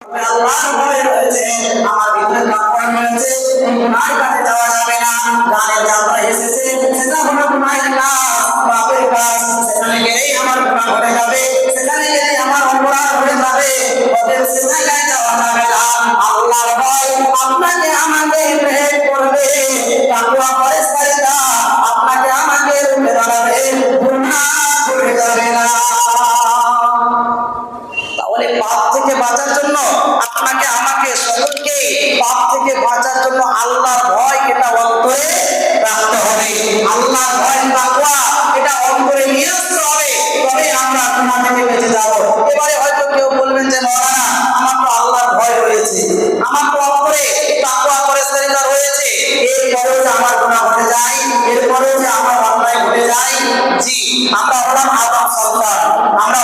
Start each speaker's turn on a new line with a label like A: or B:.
A: আল্লাহর ভয় রয়েছে, আমার ভিতরে তাকওয়া রয়েছে, গুনাহের কাছে যাওয়া যাবে না। গানের যাত্রা এসেছে, সেটা হলো গুনাহের কাজ, পাপের কাজ, সেখানে গেলেই আমার গুনাহ হয়ে যাবে, সেখানে গেলেই আমার অপরাধ হয়ে যাবে। অতএব সেখানে যাওয়া যাবে না। আল্লাহর ভয় আপনাকে আমাকে বের করবে, তাকওয়া পরেশকারিতা আপনাকে আমাকে রুখে দাঁড়াবে, গুনাহ করে যাবে না। তাহলে পাপ থেকে বাঁচার জন্য আপনাকে আমাকে সকলকে পাপ থেকে বাঁচার জন্য আল্লাহর ভয় এটা অন্তরে রাখতে হবে। আল্লাহর ভয় তাকওয়া এটা অন্তরে নিয়ে আসতে হবে, তবে আমরা গুনাহ থেকে বেঁচে যাব। এবারে হয়তো কেউ বলবেন যে মাওলানা, আমার তো আল্লাহর ভয় রয়েছে, আমার তো অন্তরে তাকওয়া পরেশকারিতা রয়েছে, এরপরেও যে আমার গুনাহ ঘটে যায়, এরপরেও যে আমার অন্যায় ঘটে যায়। জি, আমরা হলাম আদম সন্তান, আমরা